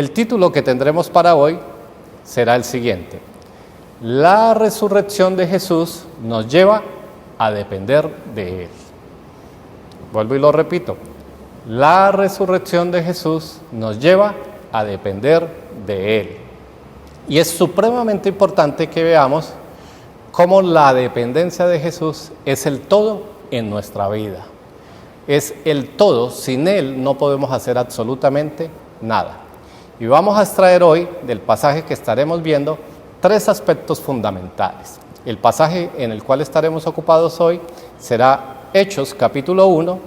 El título que tendremos para hoy será el siguiente: La resurrección de Jesús nos lleva a depender de Él. Vuelvo y lo repito: la resurrección de Jesús nos lleva a depender de Él. Y es supremamente importante que veamos cómo la dependencia de Jesús es el todo en nuestra vida. Es el todo, sin Él no podemos hacer absolutamente nada. Y vamos a extraer hoy del pasaje que estaremos viendo 3 aspectos fundamentales. El pasaje en el cual estaremos ocupados hoy será Hechos capítulo 1,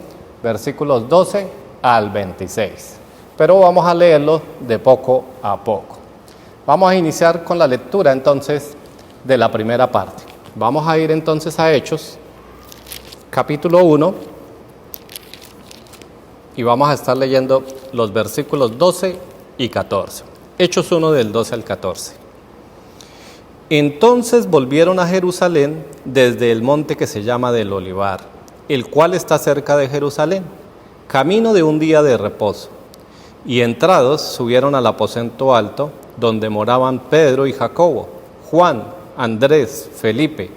versículos 12 al 26. Pero vamos a leerlo de poco a poco. Vamos a iniciar con la lectura entonces de la primera parte. Vamos a ir entonces a Hechos capítulo 1 y vamos a estar leyendo los versículos 12 y 14. Hechos 1 del 12 al 14. Entonces volvieron a Jerusalén desde el monte que se llama del Olivar, el cual está cerca de Jerusalén, camino de un día de reposo. Y entrados subieron al aposento alto, donde moraban Pedro y Jacobo, Juan, Andrés, Felipe,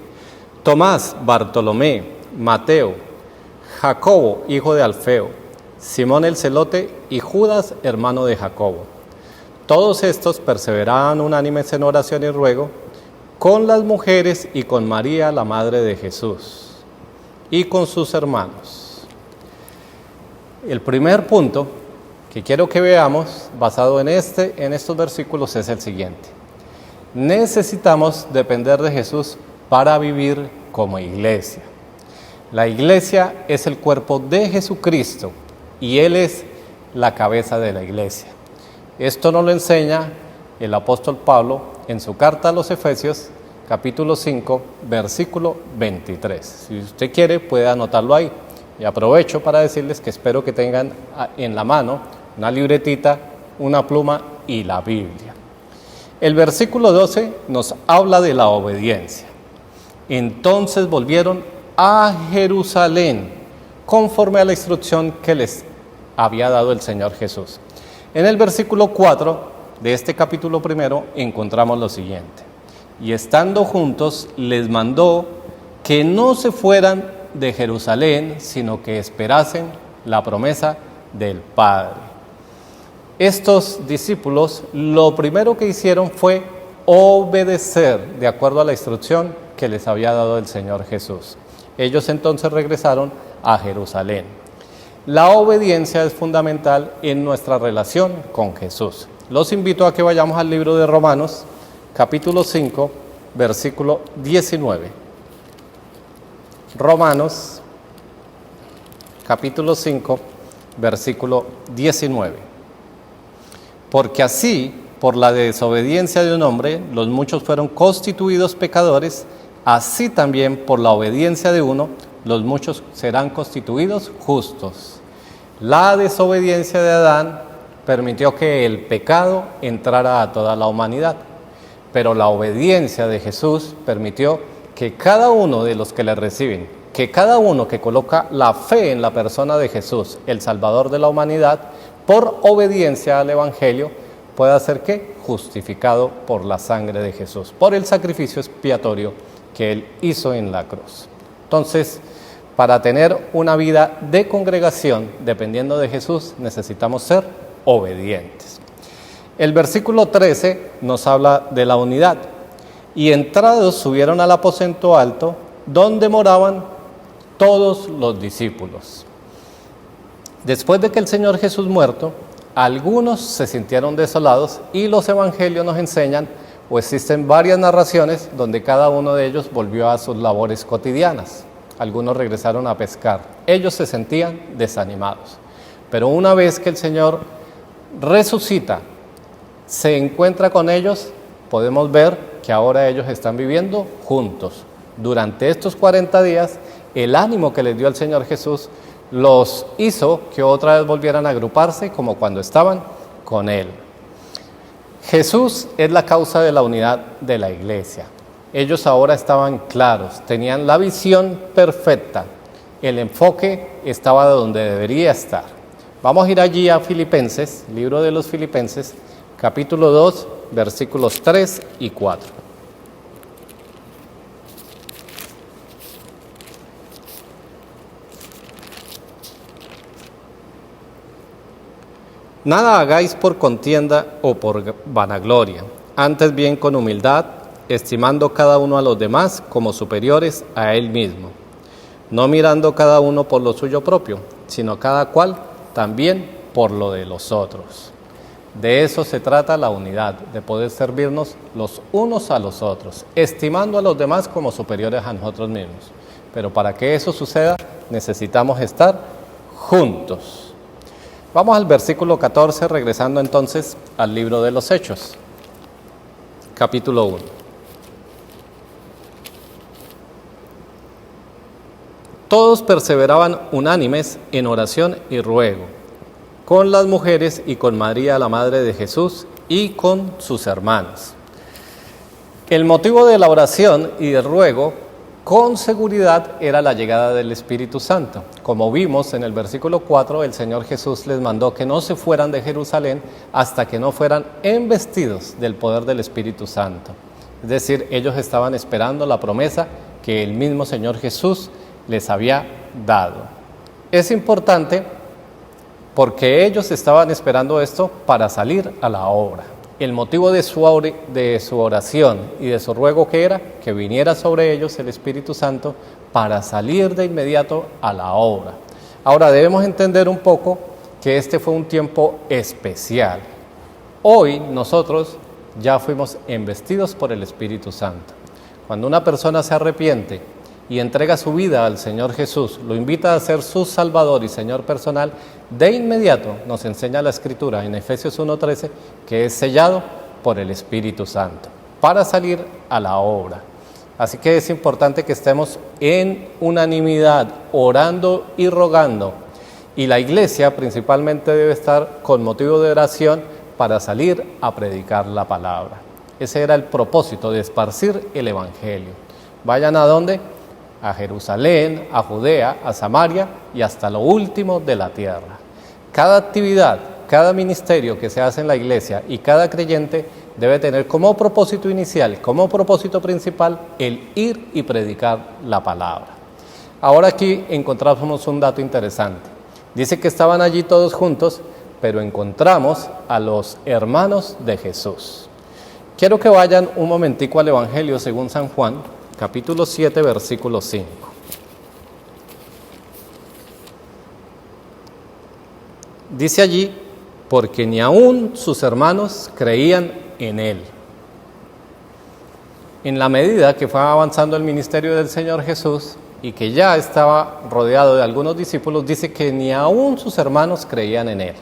Tomás, Bartolomé, Mateo, Jacobo, hijo de Alfeo, Simón el celote y Judas, hermano de Jacobo. Todos estos perseveraban unánimes en oración y ruego con las mujeres y con María, la madre de Jesús, y con sus hermanos. El primer punto que quiero que veamos, basado en estos versículos, es el siguiente: necesitamos depender de Jesús para vivir como iglesia. La iglesia es el cuerpo de Jesucristo y Él es la cabeza de la iglesia. Esto nos lo enseña el apóstol Pablo en su carta a los Efesios, capítulo 5, versículo 23. Si usted quiere, puede anotarlo ahí. Y aprovecho para decirles que espero que tengan en la mano una libretita, una pluma y la Biblia. El versículo 12 nos habla de la obediencia. Entonces volvieron a Jerusalén, conforme a la instrucción que les había dado el Señor Jesús. En el versículo 4 de este capítulo primero encontramos lo siguiente: y estando juntos les mandó que no se fueran de Jerusalén, sino que esperasen la promesa del Padre. Estos discípulos lo primero que hicieron fue obedecer de acuerdo a la instrucción que les había dado el Señor Jesús. Ellos entonces regresaron a Jerusalén. La obediencia es fundamental en nuestra relación con Jesús. Los invito a que vayamos al libro de Romanos, capítulo 5, versículo 19. Romanos, capítulo 5, versículo 19. Porque así, por la desobediencia de un hombre, los muchos fueron constituidos pecadores, así también por la obediencia de uno, los muchos serán constituidos justos. La desobediencia de Adán permitió que el pecado entrara a toda la humanidad, pero la obediencia de Jesús permitió que cada uno de los que le reciben, que cada uno que coloca la fe en la persona de Jesús, el Salvador de la humanidad, por obediencia al Evangelio, pueda ser ¿qué? Justificado por la sangre de Jesús, por el sacrificio expiatorio que Él hizo en la cruz. Entonces, para tener una vida de congregación dependiendo de Jesús, necesitamos ser obedientes. El versículo 13 nos habla de la unidad. Y entrados subieron al aposento alto, donde moraban todos los discípulos. Después de que el Señor Jesús muerto, algunos se sintieron desolados y los evangelios nos enseñan, o existen varias narraciones donde cada uno de ellos volvió a sus labores cotidianas. Algunos regresaron a pescar. Ellos se sentían desanimados. Pero una vez que el Señor resucita, se encuentra con ellos, podemos ver que ahora ellos están viviendo juntos. Durante estos 40 días, el ánimo que les dio el Señor Jesús los hizo que otra vez volvieran a agruparse como cuando estaban con Él. Jesús es la causa de la unidad de la iglesia. Ellos ahora estaban claros, tenían la visión perfecta, el enfoque estaba donde debería estar. Vamos a ir allí a Filipenses, libro de los Filipenses, capítulo 2, versículos 3 y 4. Nada hagáis por contienda o por vanagloria, antes bien con humildad, estimando cada uno a los demás como superiores a él mismo, no mirando cada uno por lo suyo propio, sino cada cual también por lo de los otros. De eso se trata la unidad, de poder servirnos los unos a los otros, estimando a los demás como superiores a nosotros mismos. Pero para que eso suceda, necesitamos estar juntos. Vamos al versículo 14, regresando entonces al libro de los Hechos, capítulo 1. Todos perseveraban unánimes en oración y ruego, con las mujeres y con María, la madre de Jesús, y con sus hermanos. El motivo de la oración y del ruego, con seguridad, era la llegada del Espíritu Santo. Como vimos en el versículo 4, el Señor Jesús les mandó que no se fueran de Jerusalén hasta que no fueran embestidos del poder del Espíritu Santo. Es decir, ellos estaban esperando la promesa que el mismo Señor Jesús les había dado. Es importante porque ellos estaban esperando esto para salir a la obra. El motivo de su oración y de su ruego que era que viniera sobre ellos el Espíritu Santo para salir de inmediato a la obra. Ahora debemos entender un poco que este fue un tiempo especial. Hoy nosotros ya fuimos embestidos por el Espíritu Santo. Cuando una persona se arrepiente y entrega su vida al Señor Jesús, lo invita a ser su Salvador y Señor personal, de inmediato nos enseña la Escritura en Efesios 1:13 que es sellado por el Espíritu Santo para salir a la obra. Así que es importante que estemos en unanimidad, orando y rogando. Y la iglesia principalmente debe estar con motivo de oración para salir a predicar la palabra. Ese era el propósito de esparcir el Evangelio. ¿Vayan a dónde? A Jerusalén, a Judea, a Samaria y hasta lo último de la tierra. Cada actividad, cada ministerio que se hace en la iglesia y cada creyente debe tener como propósito inicial, como propósito principal, el ir y predicar la palabra. Ahora aquí encontramos un dato interesante. Dice que estaban allí todos juntos, pero encontramos a los hermanos de Jesús. Quiero que vayan un momentico al Evangelio según San Juan, capítulo 7, versículo 5. Dice allí, porque ni aún sus hermanos creían en él. En la medida que fue avanzando el ministerio del Señor Jesús y que ya estaba rodeado de algunos discípulos, dice que ni aún sus hermanos creían en él.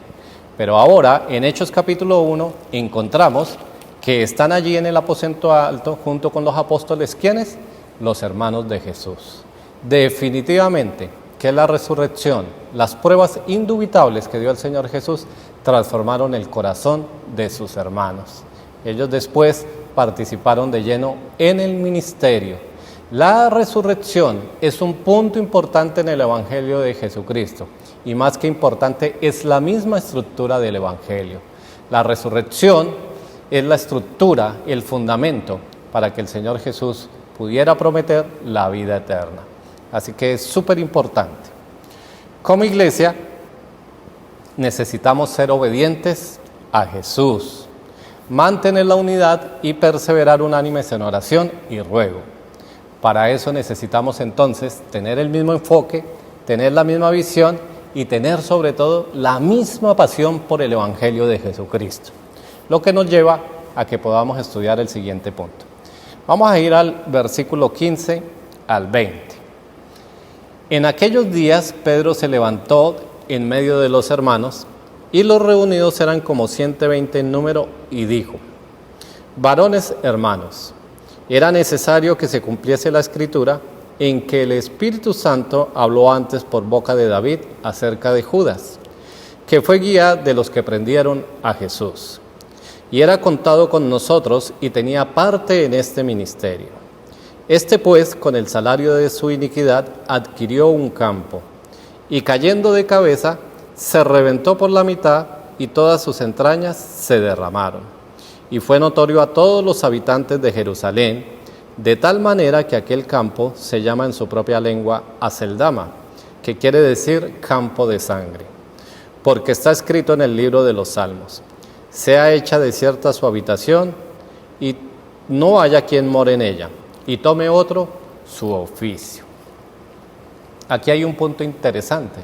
Pero ahora, en Hechos capítulo 1, encontramos que están allí en el aposento alto junto con los apóstoles. ¿Quiénes? Los hermanos de Jesús. Definitivamente que la resurrección, las pruebas indubitables que dio el Señor Jesús, transformaron el corazón de sus hermanos. Ellos después participaron de lleno en el ministerio. La resurrección es un punto importante en el Evangelio de Jesucristo y más que importante es la misma estructura del Evangelio. La resurrección es la estructura, el fundamento para que el Señor Jesús pudiera prometer la vida eterna. Así que es súper importante. Como iglesia necesitamos ser obedientes a Jesús, mantener la unidad y perseverar unánimes en oración y ruego. Para eso necesitamos entonces tener el mismo enfoque, tener la misma visión y tener sobre todo la misma pasión por el Evangelio de Jesucristo. Lo que nos lleva a que podamos estudiar el siguiente punto. Vamos a ir al versículo 15 al 20. En aquellos días Pedro se levantó en medio de los hermanos, y los reunidos eran como 120 en número, y dijo: varones hermanos, era necesario que se cumpliese la Escritura en que el Espíritu Santo habló antes por boca de David acerca de Judas, que fue guía de los que prendieron a Jesús, y era contado con nosotros y tenía parte en este ministerio. Este pues, con el salario de su iniquidad, adquirió un campo, y cayendo de cabeza, se reventó por la mitad y todas sus entrañas se derramaron. Y fue notorio a todos los habitantes de Jerusalén, de tal manera que aquel campo se llama en su propia lengua Aceldama, que quiere decir campo de sangre. Porque está escrito en el libro de los Salmos: sea hecha desierta su habitación, y no haya quien more en ella, y tome otro su oficio. Aquí hay un punto interesante.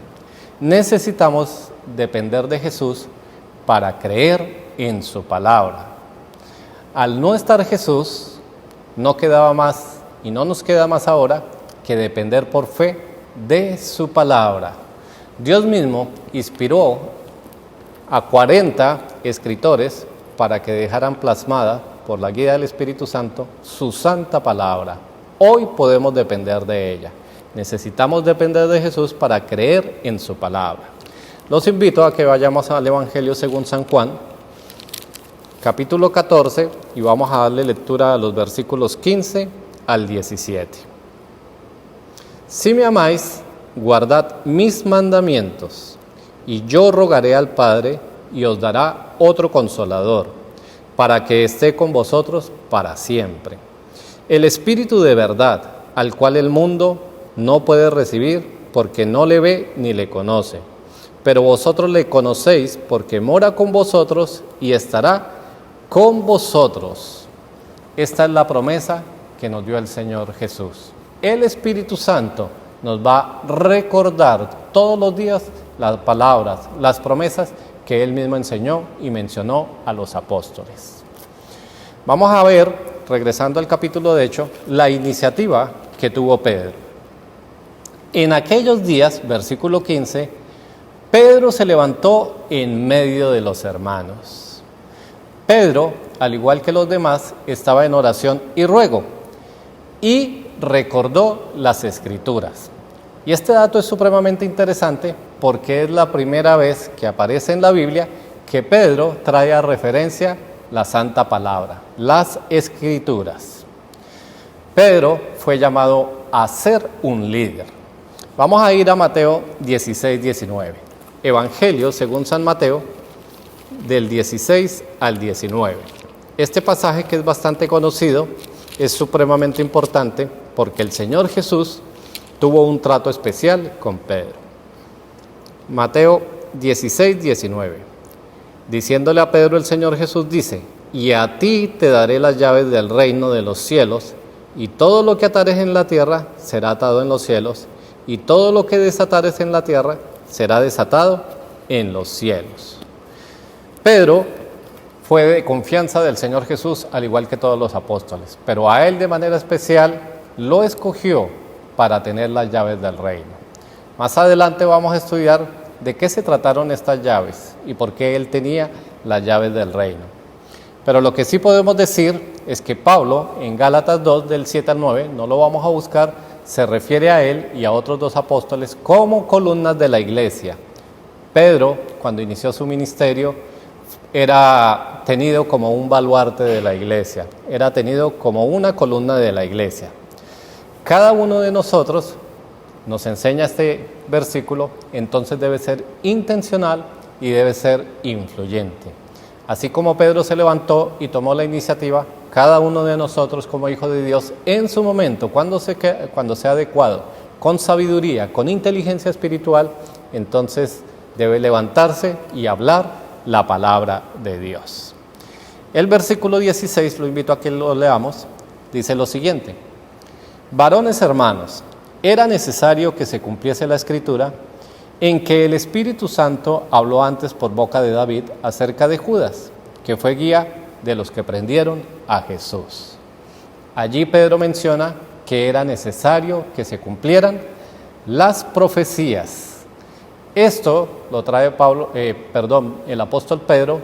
Necesitamos depender de Jesús para creer en su palabra. Al no estar Jesús, no quedaba más, y no nos queda más ahora, que depender por fe de su palabra. Dios mismo inspiró a 40 escritores para que dejaran plasmada, por la guía del Espíritu Santo, su santa palabra. Hoy podemos depender de ella. Necesitamos depender de Jesús para creer en su palabra. Los invito a que vayamos al Evangelio según San Juan, capítulo 14, y vamos a darle lectura a los versículos 15 al 17. Si me amáis, guardad mis mandamientos, y yo rogaré al Padre, y os dará otro Consolador, para que esté con vosotros para siempre. El Espíritu de verdad, al cual el mundo no puede recibir, porque no le ve ni le conoce. Pero vosotros le conocéis, porque mora con vosotros y estará con vosotros. Esta es la promesa que nos dio el Señor Jesús. El Espíritu Santo nos va a recordar todos los días las palabras, las promesas que Él mismo enseñó y mencionó a los apóstoles. Vamos a ver, regresando al capítulo de Hechos, la iniciativa que tuvo Pedro. En aquellos días, versículo 15, Pedro se levantó en medio de los hermanos. Pedro, al igual que los demás, estaba en oración y ruego, y recordó las Escrituras. Y este dato es supremamente interesante porque es la primera vez que aparece en la Biblia que Pedro trae a referencia la Santa Palabra, las Escrituras. Pedro fue llamado a ser un líder. Vamos a ir a Mateo 16, 19. Evangelio según San Mateo, del 16 al 19. Este pasaje, que es bastante conocido, es supremamente importante porque el Señor Jesús tuvo un trato especial con Pedro. Mateo 16, 19. Diciéndole a Pedro el Señor Jesús dice: y a ti te daré las llaves del reino de los cielos, y todo lo que atares en la tierra será atado en los cielos, y todo lo que desatares en la tierra será desatado en los cielos. Pedro fue de confianza del Señor Jesús, al igual que todos los apóstoles, pero a él de manera especial lo escogió para tener las llaves del reino. Más adelante vamos a estudiar de qué se trataron estas llaves y por qué él tenía las llaves del reino. Pero lo que sí podemos decir es que Pablo, en Gálatas 2, del 7 al 9, no lo vamos a buscar, se refiere a él y a otros dos apóstoles como columnas de la iglesia. Pedro, cuando inició su ministerio, era tenido como un baluarte de la iglesia, era tenido como una columna de la iglesia. Cada uno de nosotros, nos enseña este versículo, entonces debe ser intencional y debe ser influyente. Así como Pedro se levantó y tomó la iniciativa, cada uno de nosotros como hijo de Dios, en su momento, cuando sea adecuado, con sabiduría, con inteligencia espiritual, entonces debe levantarse y hablar la palabra de Dios. El versículo 16, lo invito a que lo leamos, dice lo siguiente: varones hermanos, era necesario que se cumpliese la Escritura en que el Espíritu Santo habló antes por boca de David acerca de Judas, que fue guía de los que prendieron a Jesús. Allí Pedro menciona que era necesario que se cumplieran las profecías. Esto lo trae el apóstol Pedro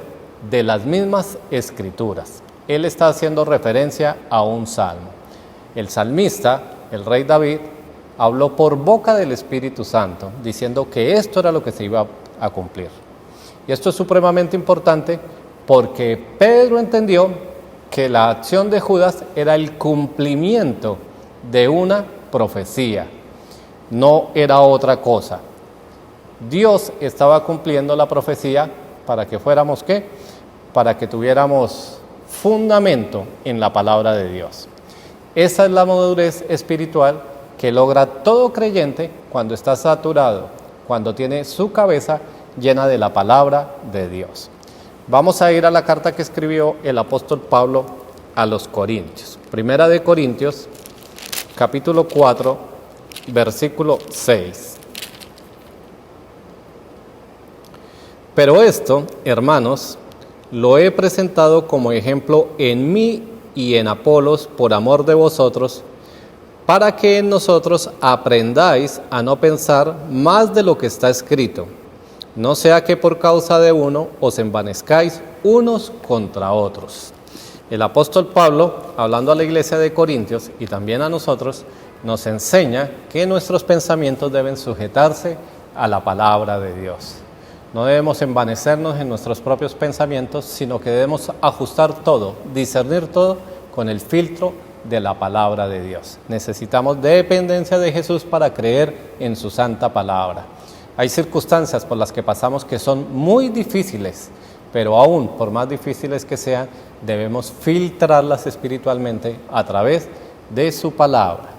de las mismas Escrituras. Él está haciendo referencia a un salmo. El salmista, el rey David, habló por boca del Espíritu Santo, diciendo que esto era lo que se iba a cumplir. Y esto es supremamente importante porque Pedro entendió que la acción de Judas era el cumplimiento de una profecía, no era otra cosa. Dios estaba cumpliendo la profecía ¿Para que fuéramos qué? Para que tuviéramos fundamento en la palabra de Dios. Esa es la madurez espiritual que logra todo creyente cuando está saturado, cuando tiene su cabeza llena de la palabra de Dios. Vamos a ir a la carta que escribió el apóstol Pablo a los Corintios. Primera de Corintios, capítulo 4, versículo 6. Pero esto, hermanos, lo he presentado como ejemplo en mí y en Apolos por amor de vosotros, para que en nosotros aprendáis a no pensar más de lo que está escrito, no sea que por causa de uno os envanezcáis unos contra otros. El apóstol Pablo, hablando a la iglesia de Corintios y también a nosotros, nos enseña que nuestros pensamientos deben sujetarse a la palabra de Dios. No debemos envanecernos en nuestros propios pensamientos, sino que debemos ajustar todo, discernir todo con el filtro de la palabra de Dios. Necesitamos dependencia de Jesús para creer en su santa palabra. Hay circunstancias por las que pasamos que son muy difíciles, pero aún por más difíciles que sean, debemos filtrarlas espiritualmente a través de su palabra.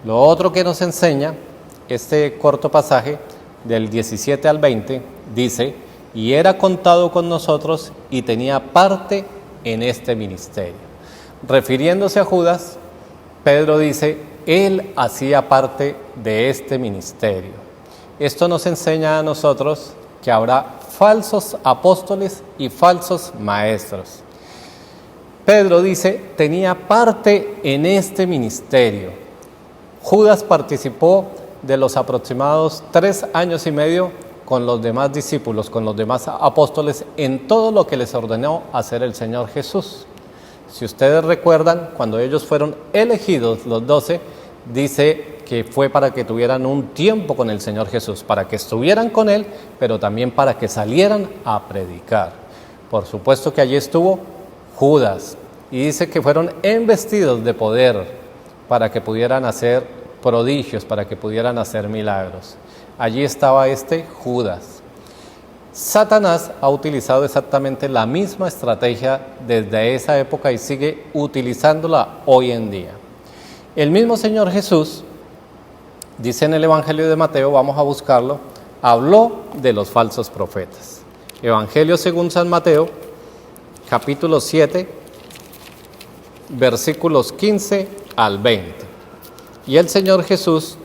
Lo otro que nos enseña este corto pasaje del 17 al 20 dice: y era contado con nosotros y tenía parte en este ministerio. Refiriéndose a Judas, Pedro dice: él hacía parte de este ministerio. Esto nos enseña a nosotros que habrá falsos apóstoles y falsos maestros. Pedro dice: tenía parte en este ministerio. Judas participó de los aproximados 3 años y medio con los demás discípulos, con los demás apóstoles, en todo lo que les ordenó hacer el Señor Jesús. Si ustedes recuerdan, cuando ellos fueron elegidos, los 12, dice que fue para que tuvieran un tiempo con el Señor Jesús, para que estuvieran con Él, pero también para que salieran a predicar. Por supuesto que allí estuvo Judas, y dice que fueron embestidos de poder para que pudieran hacer prodigios, para que pudieran hacer milagros. Allí estaba este Judas. Satanás ha utilizado exactamente la misma estrategia desde esa época y sigue utilizándola hoy en día. El mismo Señor Jesús, dice en el Evangelio de Mateo, vamos a buscarlo, habló de los falsos profetas. Evangelio según San Mateo, capítulo 7, versículos 15 al 20. Y el Señor Jesús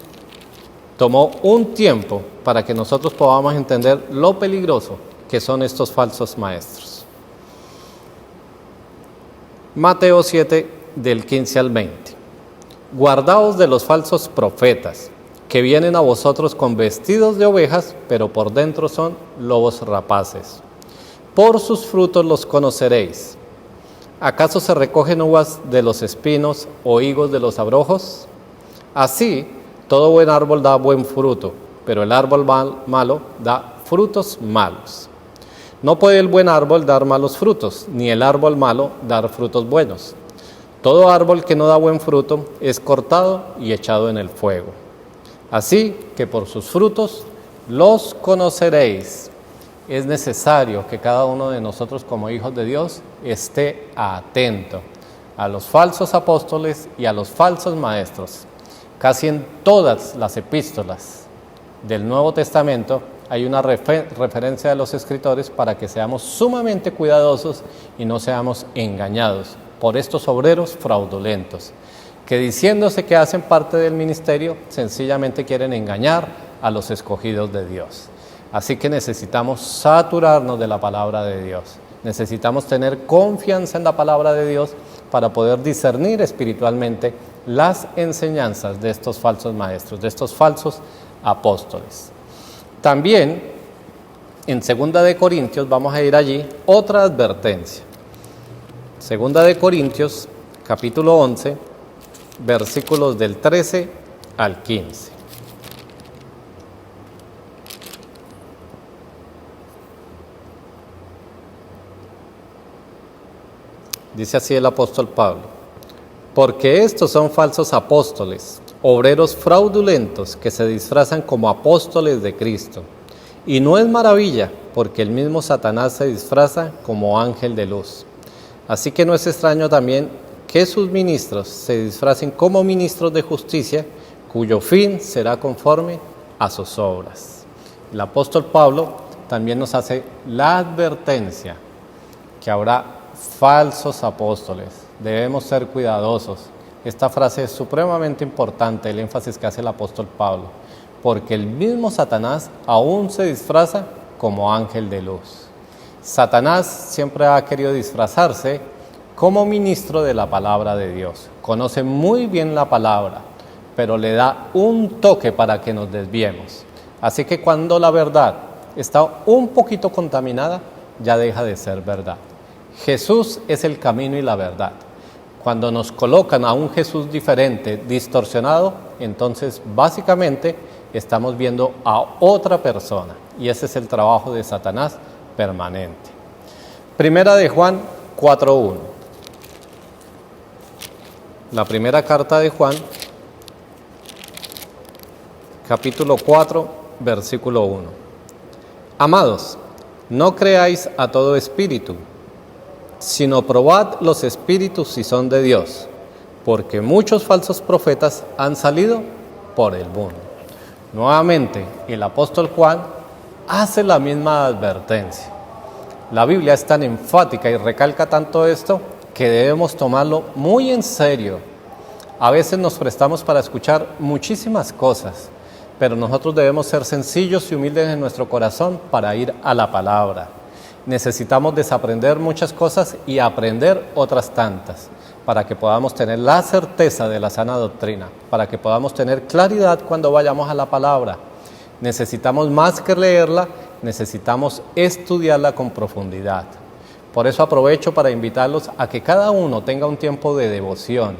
tomó un tiempo para que nosotros podamos entender lo peligroso que son estos falsos maestros. Mateo 7, del 15 al 20. Guardaos de los falsos profetas, que vienen a vosotros con vestidos de ovejas, pero por dentro son lobos rapaces. Por sus frutos los conoceréis. ¿Acaso se recogen uvas de los espinos o higos de los abrojos? Así, todo buen árbol da buen fruto, pero el árbol malo da frutos malos. No puede el buen árbol dar malos frutos, ni el árbol malo dar frutos buenos. Todo árbol que no da buen fruto es cortado y echado en el fuego. Así que por sus frutos los conoceréis. Es necesario que cada uno de nosotros como hijos de Dios esté atento a los falsos apóstoles y a los falsos maestros. Casi en todas las epístolas del Nuevo Testamento hay una referencia de los escritores para que seamos sumamente cuidadosos y no seamos engañados por estos obreros fraudulentos, que diciéndose que hacen parte del ministerio, sencillamente quieren engañar a los escogidos de Dios. Así que necesitamos saturarnos de la palabra de Dios. Necesitamos tener confianza en la palabra de Dios para poder discernir espiritualmente las enseñanzas de estos falsos maestros, de estos falsos apóstoles. También en 2 de Corintios, vamos a ir allí, otra advertencia. 2 de Corintios, capítulo 11, versículos del 13 al 15. Dice así el apóstol Pablo: porque estos son falsos apóstoles, obreros fraudulentos que se disfrazan como apóstoles de Cristo. Y no es maravilla, porque el mismo Satanás se disfraza como ángel de luz. Así que no es extraño también que sus ministros se disfracen como ministros de justicia, cuyo fin será conforme a sus obras. El apóstol Pablo también nos hace la advertencia que habrá falsos apóstoles. Debemos ser cuidadosos. Esta frase es supremamente importante, el énfasis que hace el apóstol Pablo, porque el mismo Satanás aún se disfraza como ángel de luz. Satanás siempre ha querido disfrazarse como ministro de la palabra de Dios. Conoce muy bien la palabra, pero le da un toque para que nos desviemos. Así que cuando la verdad está un poquito contaminada, ya deja de ser verdad. Jesús es el camino y la verdad. Cuando nos colocan a un Jesús diferente, distorsionado, entonces básicamente estamos viendo a otra persona. Y ese es el trabajo de Satanás permanente. Primera de Juan 4:1. La primera carta de Juan, capítulo 4, versículo 1. Amados, no creáis a todo espíritu, sino probad los espíritus si son de Dios, porque muchos falsos profetas han salido por el mundo. Nuevamente, el apóstol Juan hace la misma advertencia. La Biblia es tan enfática y recalca tanto esto que debemos tomarlo muy en serio. A veces nos prestamos para escuchar muchísimas cosas, pero nosotros debemos ser sencillos y humildes en nuestro corazón para ir a la palabra. Necesitamos desaprender muchas cosas y aprender otras tantas, para que podamos tener la certeza de la sana doctrina, para que podamos tener claridad cuando vayamos a la palabra. Necesitamos más que leerla, necesitamos estudiarla con profundidad. Por eso aprovecho para invitarlos a que cada uno tenga un tiempo de devoción,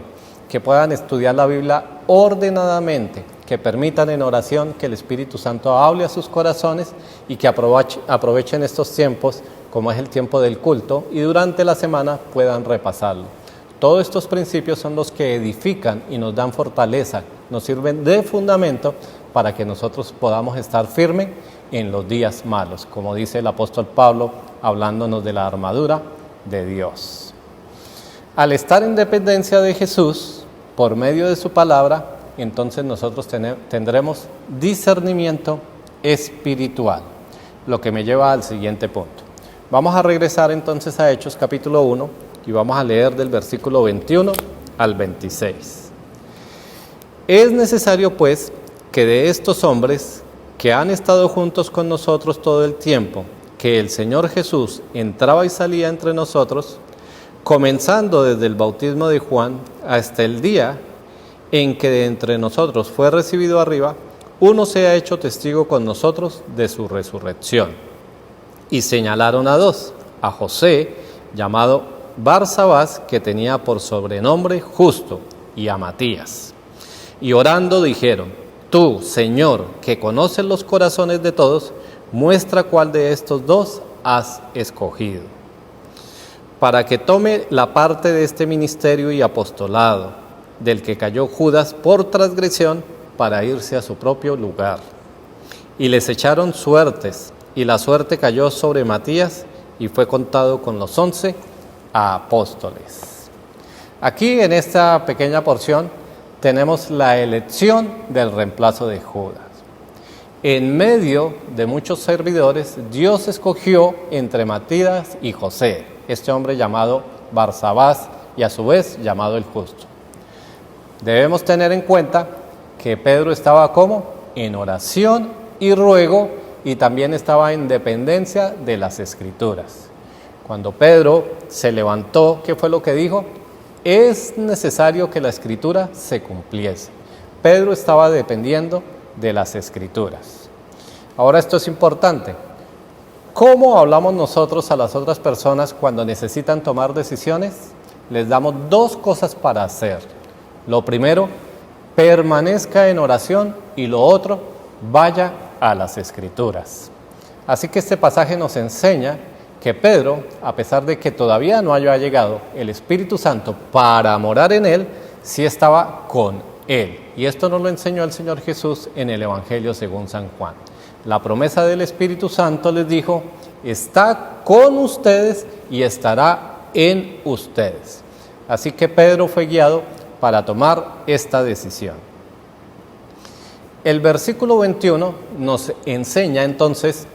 que puedan estudiar la Biblia ordenadamente, que permitan en oración que el Espíritu Santo hable a sus corazones y que aprovechen estos tiempos, como es el tiempo del culto, y durante la semana puedan repasarlo. Todos estos principios son los que edifican y nos dan fortaleza, nos sirven de fundamento para que nosotros podamos estar firmes en los días malos, como dice el apóstol Pablo, hablándonos de la armadura de Dios. Al estar en dependencia de Jesús, por medio de su palabra, entonces nosotros tendremos discernimiento espiritual, lo que me lleva al siguiente punto. Vamos a regresar entonces a Hechos capítulo 1 y vamos a leer del versículo 21 al 26. Es necesario pues que de estos hombres que han estado juntos con nosotros todo el tiempo, que el Señor Jesús entraba y salía entre nosotros, comenzando desde el bautismo de Juan hasta el día en que de entre nosotros fue recibido arriba, uno se ha hecho testigo con nosotros de su resurrección. Y señalaron a dos, a José, llamado Barsabás, que tenía por sobrenombre Justo, y a Matías. Y orando dijeron: Tú, Señor, que conoces los corazones de todos, muestra cuál de estos dos has escogido, para que tome la parte de este ministerio y apostolado, del que cayó Judas por transgresión, para irse a su propio lugar. Y les echaron suertes, y la suerte cayó sobre Matías, y fue contado con los 11 apóstoles. Aquí en esta pequeña porción tenemos la elección del reemplazo de Judas. En medio de muchos servidores, Dios escogió entre Matías y José, este hombre llamado Barsabás y a su vez llamado el Justo. Debemos tener en cuenta que Pedro estaba como en oración y ruego, y también estaba en dependencia de las Escrituras. Cuando Pedro se levantó, ¿qué fue lo que dijo? Es necesario que la Escritura se cumpliese. Pedro estaba dependiendo de las Escrituras. Ahora esto es importante. ¿Cómo hablamos nosotros a las otras personas cuando necesitan tomar decisiones? Les damos dos cosas para hacer. Lo primero, permanezca en oración, y lo otro, vaya a las Escrituras. Así que este pasaje nos enseña que Pedro, a pesar de que todavía no haya llegado el Espíritu Santo para morar en él, sí estaba con él. Y esto nos lo enseñó el Señor Jesús en el Evangelio según San Juan. La promesa del Espíritu Santo les dijo, está con ustedes y estará en ustedes. Así que Pedro fue guiado para tomar esta decisión. El versículo 21 nos enseña entonces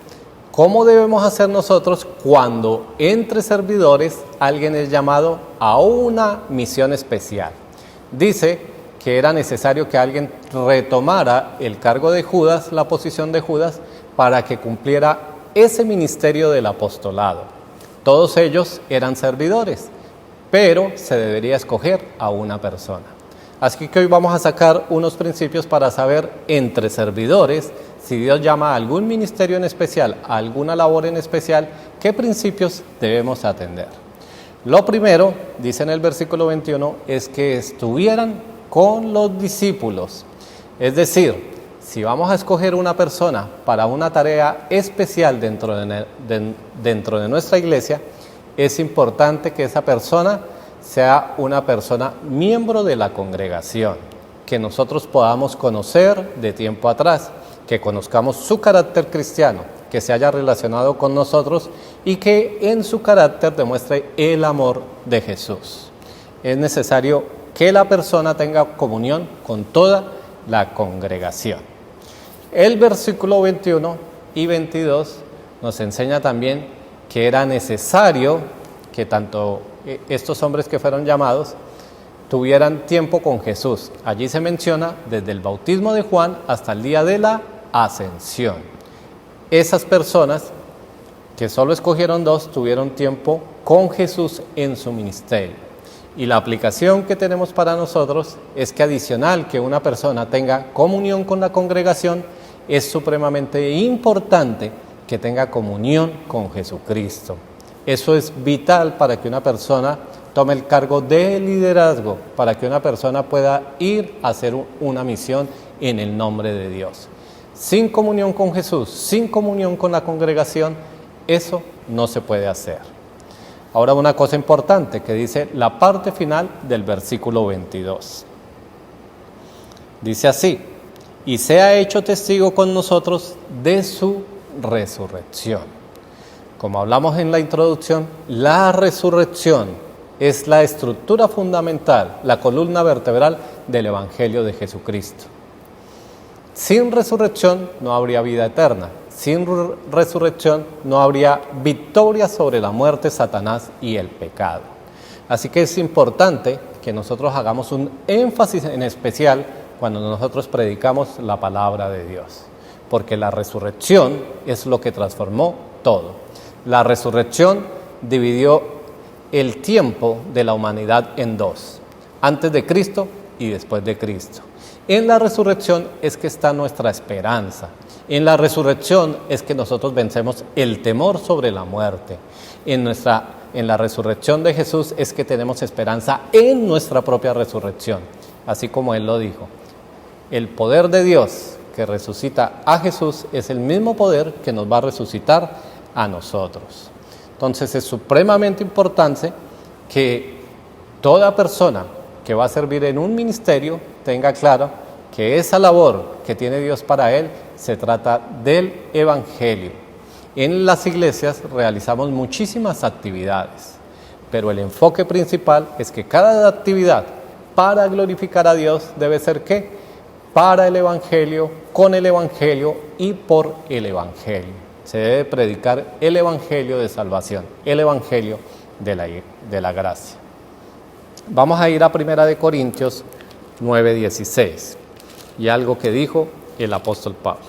cómo debemos hacer nosotros cuando entre servidores alguien es llamado a una misión especial. Dice que era necesario que alguien retomara el cargo de Judas, la posición de Judas, para que cumpliera ese ministerio del apostolado. Todos ellos eran servidores, pero se debería escoger a una persona. Así que hoy vamos a sacar unos principios para saber entre servidores, si Dios llama a algún ministerio en especial, a alguna labor en especial, qué principios debemos atender. Lo primero, dice en el versículo 21, es que estuvieran con los discípulos. Es decir, si vamos a escoger una persona para una tarea especial dentro de nuestra iglesia, es importante que esa persona sea una persona miembro de la congregación, que nosotros podamos conocer de tiempo atrás, que conozcamos su carácter cristiano, que se haya relacionado con nosotros y que en su carácter demuestre el amor de Jesús. Es necesario que la persona tenga comunión con toda la congregación. El versículo 21 y 22 nos enseña también que era necesario que tanto estos hombres que fueron llamados tuvieran tiempo con Jesús. Allí se menciona desde el bautismo de Juan hasta el día de la ascensión. Esas personas, que solo escogieron 2, tuvieron tiempo con Jesús en su ministerio. Y la aplicación que tenemos para nosotros es que adicional que una persona tenga comunión con la congregación, es supremamente importante que tenga comunión con Jesucristo. Eso es vital para que una persona tome el cargo de liderazgo, para que una persona pueda ir a hacer una misión en el nombre de Dios. Sin comunión con Jesús, sin comunión con la congregación, eso no se puede hacer. Ahora una cosa importante que dice la parte final del versículo 22. Dice así, y sea hecho testigo con nosotros de su resurrección. Como hablamos en la introducción, la resurrección es la estructura fundamental, la columna vertebral del Evangelio de Jesucristo. Sin resurrección no habría vida eterna. Sin resurrección no habría victoria sobre la muerte, Satanás y el pecado. Así que es importante que nosotros hagamos un énfasis en especial cuando nosotros predicamos la palabra de Dios. Porque la resurrección es lo que transformó todo. La resurrección dividió el tiempo de la humanidad en 2, antes de Cristo y después de Cristo. En la resurrección es que está nuestra esperanza. En la resurrección es que nosotros vencemos el temor sobre la muerte. En la resurrección de Jesús es que tenemos esperanza en nuestra propia resurrección, así como Él lo dijo. El poder de Dios que resucita a Jesús es el mismo poder que nos va a resucitar a nosotros. Entonces es supremamente importante que toda persona que va a servir en un ministerio tenga claro que esa labor que tiene Dios para él se trata del Evangelio. En las iglesias realizamos muchísimas actividades, pero el enfoque principal es que cada actividad para glorificar a Dios debe ser ¿qué? Para el Evangelio, con el Evangelio y por el Evangelio. Se debe predicar el Evangelio de salvación, el Evangelio de la gracia. Vamos a ir a 1 Corintios 9:16 y algo que dijo el apóstol Pablo.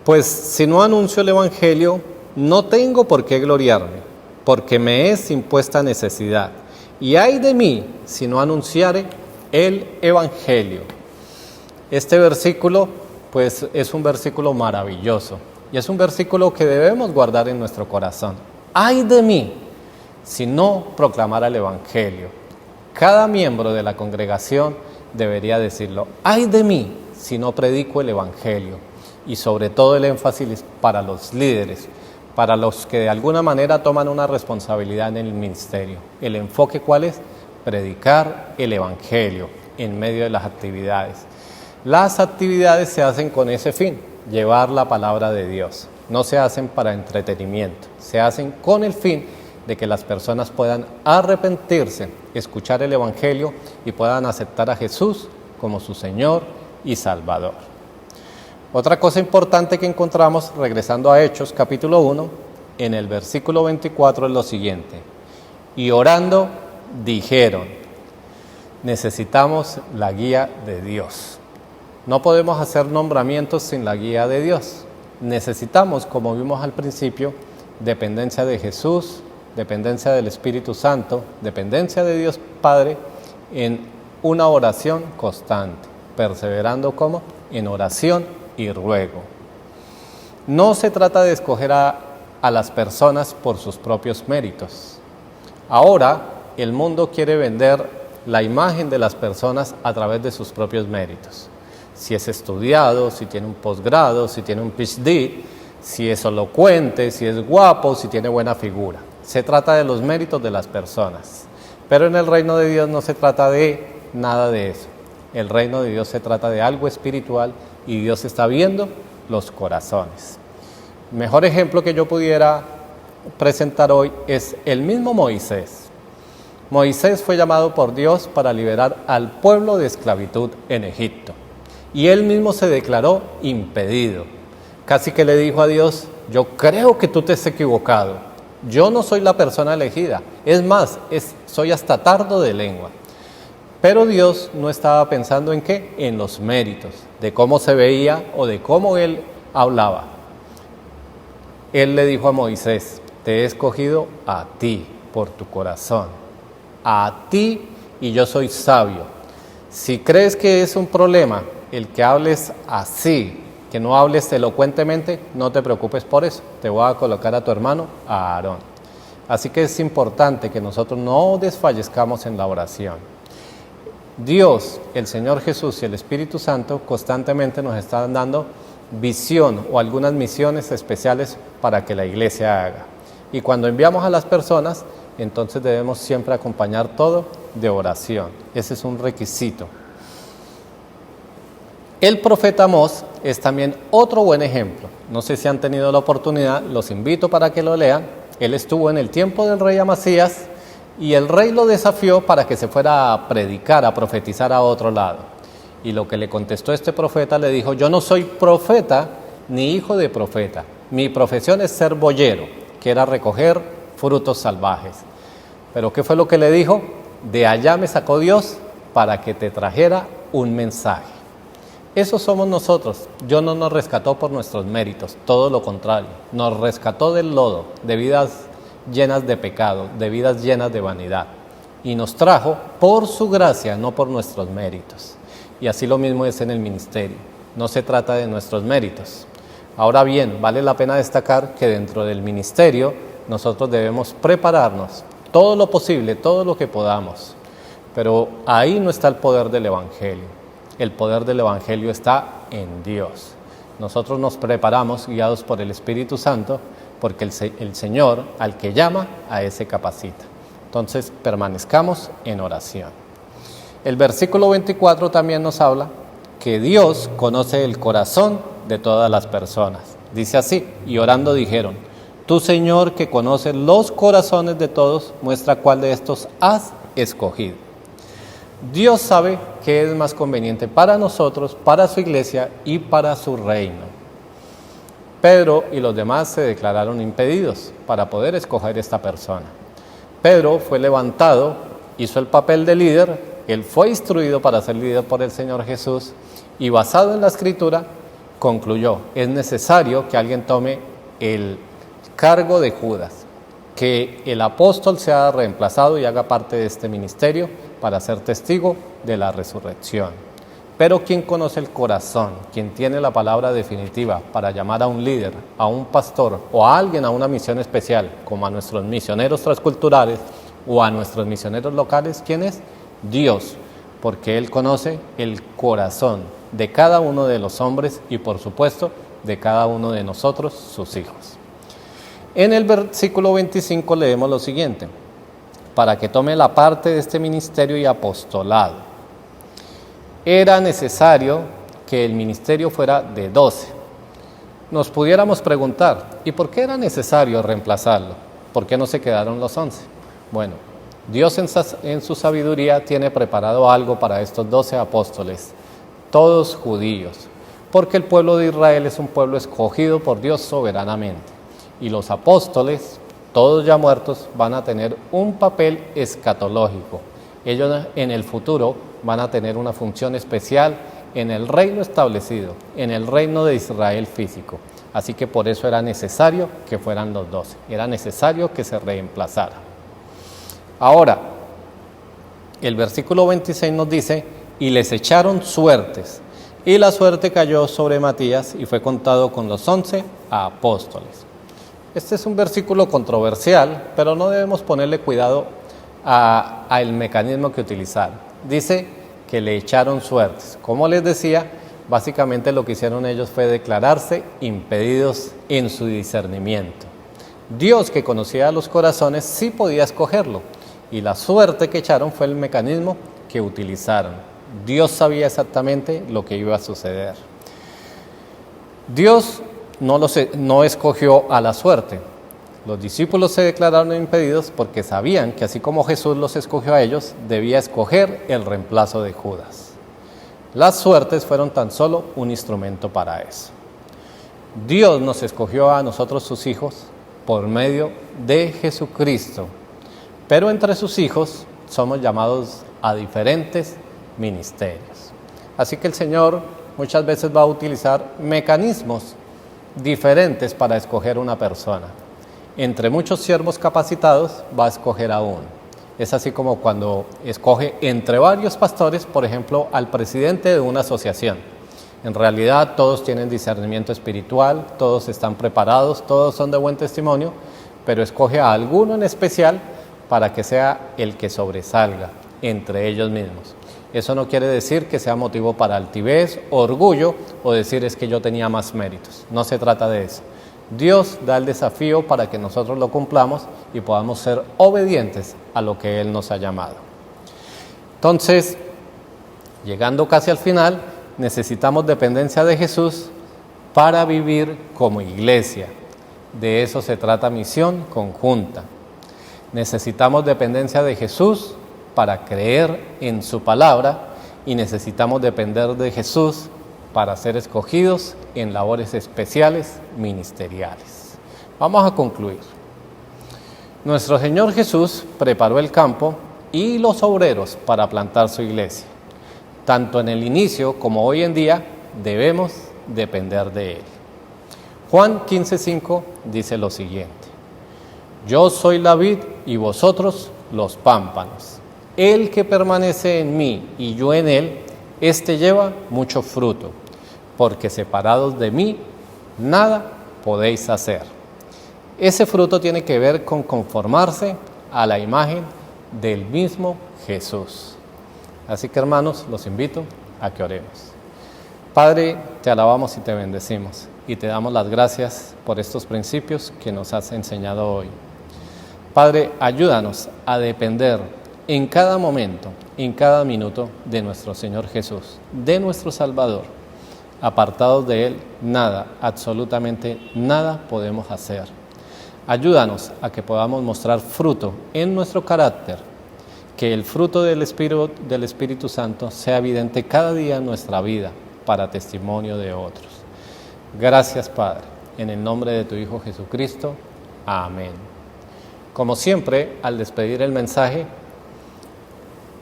Pues si no anuncio el Evangelio, no tengo por qué gloriarme, porque me es impuesta necesidad. Y ay de mí si no anunciare el Evangelio. Este versículo, pues, es un versículo maravilloso. Y es un versículo que debemos guardar en nuestro corazón. ¡Ay de mí si no proclamara el Evangelio! Cada miembro de la congregación debería decirlo. ¡Ay de mí si no predico el Evangelio! Y sobre todo el énfasis para los líderes, para los que de alguna manera toman una responsabilidad en el ministerio. ¿El enfoque cuál es? predicar el Evangelio en medio de las actividades. Las actividades se hacen con ese fin, llevar la palabra de Dios. No se hacen para entretenimiento, se hacen con el fin de que las personas puedan arrepentirse, escuchar el Evangelio y puedan aceptar a Jesús como su Señor y Salvador. Otra cosa importante que encontramos, regresando a Hechos capítulo 1, en el versículo 24 es lo siguiente: y orando dijeron, necesitamos la guía de Dios. No podemos hacer nombramientos sin la guía de Dios. Necesitamos, como vimos al principio, dependencia de Jesús, dependencia del Espíritu Santo, dependencia de Dios Padre en una oración constante, perseverando como en oración y ruego. No se trata de escoger a las personas por sus propios méritos. Ahora el mundo quiere vender la imagen de las personas a través de sus propios méritos. Si es estudiado, si tiene un posgrado, si tiene un PhD, si es elocuente, si es guapo, si tiene buena figura. Se trata de los méritos de las personas. Pero en el reino de Dios no se trata de nada de eso. El reino de Dios se trata de algo espiritual y Dios está viendo los corazones. El mejor ejemplo que yo pudiera presentar hoy es el mismo Moisés. Moisés fue llamado por Dios para liberar al pueblo de esclavitud en Egipto. Y él mismo se declaró impedido. Casi que le dijo a Dios, yo creo que tú te has equivocado. Yo no soy la persona elegida. Es más, soy hasta tardo de lengua. Pero Dios no estaba pensando en qué, en los méritos, de cómo se veía o de cómo él hablaba. Él le dijo a Moisés, te he escogido a ti por tu corazón, a ti, y yo soy sabio. Si crees que es un problema el que hables así, que no hables elocuentemente, no te preocupes por eso. Te voy a colocar a tu hermano, a Aarón. Así que es importante que nosotros no desfallezcamos en la oración. Dios, el Señor Jesús y el Espíritu Santo constantemente nos están dando visión o algunas misiones especiales para que la iglesia haga. Y cuando enviamos a las personas, entonces debemos siempre acompañar todo de oración. Ese es un requisito. El profeta Amós es también otro buen ejemplo. No sé si han tenido la oportunidad, los invito para que lo lean. Él estuvo en el tiempo del rey Amasías y el rey lo desafió para que se fuera a predicar, a profetizar a otro lado. Y lo que le contestó este profeta, le dijo, yo no soy profeta ni hijo de profeta. Mi profesión es ser boyero, que era recoger frutos salvajes. Pero ¿qué fue lo que le dijo? De allá me sacó Dios para que te trajera un mensaje. Eso somos nosotros. Dios no nos rescató por nuestros méritos, todo lo contrario. Nos rescató del lodo, de vidas llenas de pecado, de vidas llenas de vanidad. Y nos trajo por su gracia, no por nuestros méritos. Y así lo mismo es en el ministerio. No se trata de nuestros méritos. Ahora bien, vale la pena destacar que dentro del ministerio nosotros debemos prepararnos todo lo posible, todo lo que podamos. Pero ahí no está el poder del Evangelio. El poder del Evangelio está en Dios. Nosotros nos preparamos guiados por el Espíritu Santo porque el Señor al que llama, a ese capacita. Entonces permanezcamos en oración. El versículo 24 también nos habla que Dios conoce el corazón de todas las personas. Dice así, y orando dijeron, tú Señor que conoces los corazones de todos, muestra cuál de estos has escogido. Dios sabe qué es más conveniente para nosotros, para su iglesia y para su reino. Pedro y los demás se declararon impedidos para poder escoger esta persona. Pedro fue levantado, hizo el papel de líder, él fue instruido para ser líder por el Señor Jesús y basado en la Escritura concluyó, es necesario que alguien tome el cargo de Judas, que el apóstol sea reemplazado y haga parte de este ministerio para ser testigo de la resurrección. Pero quien conoce el corazón, quien tiene la palabra definitiva para llamar a un líder, a un pastor o a alguien a una misión especial, como a nuestros misioneros transculturales o a nuestros misioneros locales, ¿quién es? Dios, porque Él conoce el corazón de cada uno de los hombres y por supuesto de cada uno de nosotros, sus hijos. En el versículo 25 leemos lo siguiente. para que tome la parte de este ministerio y apostolado. Era necesario que el ministerio fuera de 12. Nos pudiéramos preguntar, ¿y por qué era necesario reemplazarlo? ¿Por qué no se quedaron los 11? Bueno, Dios en su sabiduría tiene preparado algo para estos 12 apóstoles, todos judíos, porque el pueblo de Israel es un pueblo escogido por Dios soberanamente. Y los apóstoles, todos ya muertos, van a tener un papel escatológico. Ellos en el futuro van a tener una función especial en el reino establecido, en el reino de Israel físico. Así que por eso era necesario que fueran los 12, era necesario que se reemplazara. Ahora, el versículo 26 nos dice, y les echaron suertes, y la suerte cayó sobre Matías y fue contado con los 11 apóstoles. Este es un versículo controversial, pero no debemos ponerle cuidado al mecanismo que utilizaron. Dice que le echaron suertes. Como les decía, básicamente lo que hicieron ellos fue declararse impedidos en su discernimiento. Dios, que conocía los corazones, sí podía escogerlo, y la suerte que echaron fue el mecanismo que utilizaron. Dios sabía exactamente lo que iba a suceder. Dios no escogió a la suerte. Los discípulos se declararon impedidos porque sabían que así como Jesús los escogió a ellos, debía escoger el reemplazo de Judas. Las suertes fueron tan solo un instrumento para eso. Dios nos escogió a nosotros sus hijos por medio de Jesucristo, pero entre sus hijos somos llamados a diferentes ministerios. Así que el Señor muchas veces va a utilizar mecanismos diferentes para escoger una persona. Entre muchos siervos capacitados va a escoger a uno. Es así como cuando escoge entre varios pastores, por ejemplo, al presidente de una asociación. En realidad todos tienen discernimiento espiritual, todos están preparados, todos son de buen testimonio, pero escoge a alguno en especial para que sea el que sobresalga entre ellos mismos. Eso no quiere decir que sea motivo para altivez, orgullo o decir es que yo tenía más méritos. No se trata de eso. Dios da el desafío para que nosotros lo cumplamos y podamos ser obedientes a lo que Él nos ha llamado. Entonces, llegando casi al final, necesitamos dependencia de Jesús para vivir como iglesia. De eso se trata misión conjunta. Necesitamos dependencia de Jesús para creer en su palabra y necesitamos depender de Jesús para ser escogidos en labores especiales ministeriales. Vamos a concluir. Nuestro Señor Jesús preparó el campo y los obreros para plantar su iglesia. Tanto en el inicio como hoy en día debemos depender de Él. Juan 15:5 dice lo siguiente: Yo soy la vid y vosotros los pámpanos. El que permanece en mí y yo en él, éste lleva mucho fruto, porque separados de mí, nada podéis hacer. Ese fruto tiene que ver con conformarse a la imagen del mismo Jesús. Así que, hermanos, los invito a que oremos. Padre, te alabamos y te bendecimos, y te damos las gracias por estos principios que nos has enseñado hoy. Padre, ayúdanos a depender en cada momento, en cada minuto de nuestro Señor Jesús, de nuestro Salvador. Apartados de Él, nada, absolutamente nada podemos hacer. Ayúdanos a que podamos mostrar fruto en nuestro carácter, que el fruto del Espíritu Santo sea evidente cada día en nuestra vida para testimonio de otros. Gracias, Padre, en el nombre de tu Hijo Jesucristo. Amén. Como siempre, al despedir el mensaje,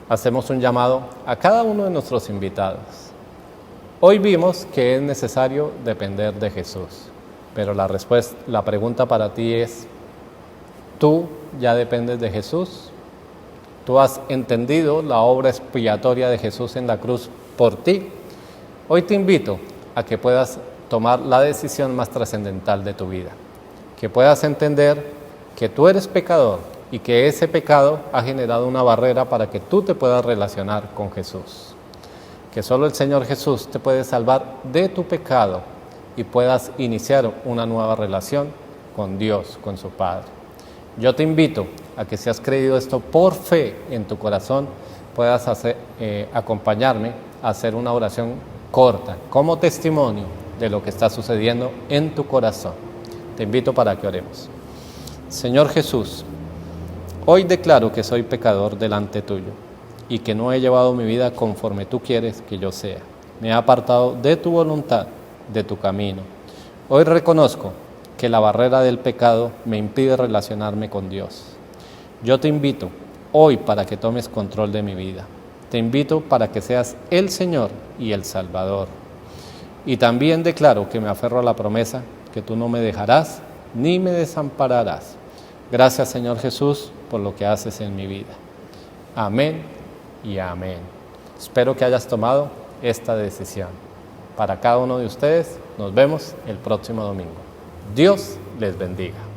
hacemos un llamado a cada uno de nuestros invitados. Hoy vimos que es necesario depender de Jesús, pero la pregunta para ti es, ¿tú ya dependes de Jesús? ¿Tú has entendido la obra expiatoria de Jesús en la cruz por ti? Hoy te invito a que puedas tomar la decisión más trascendental de tu vida, que puedas entender que tú eres pecador y que ese pecado ha generado una barrera para que tú te puedas relacionar con Jesús. Que solo el Señor Jesús te puede salvar de tu pecado y puedas iniciar una nueva relación con Dios, con su Padre. Yo te invito a que si has creído esto por fe en tu corazón, puedas acompañarme a hacer una oración corta, como testimonio de lo que está sucediendo en tu corazón. Te invito para que oremos. Señor Jesús, hoy declaro que soy pecador delante tuyo y que no he llevado mi vida conforme tú quieres que yo sea. Me he apartado de tu voluntad, de tu camino. Hoy reconozco que la barrera del pecado me impide relacionarme con Dios. Yo te invito hoy para que tomes control de mi vida. Te invito para que seas el Señor y el Salvador. Y también declaro que me aferro a la promesa que tú no me dejarás ni me desampararás. Gracias, Señor Jesús, por lo que haces en mi vida. Amén y amén. Espero que hayas tomado esta decisión. Para cada uno de ustedes, nos vemos el próximo domingo. Dios les bendiga.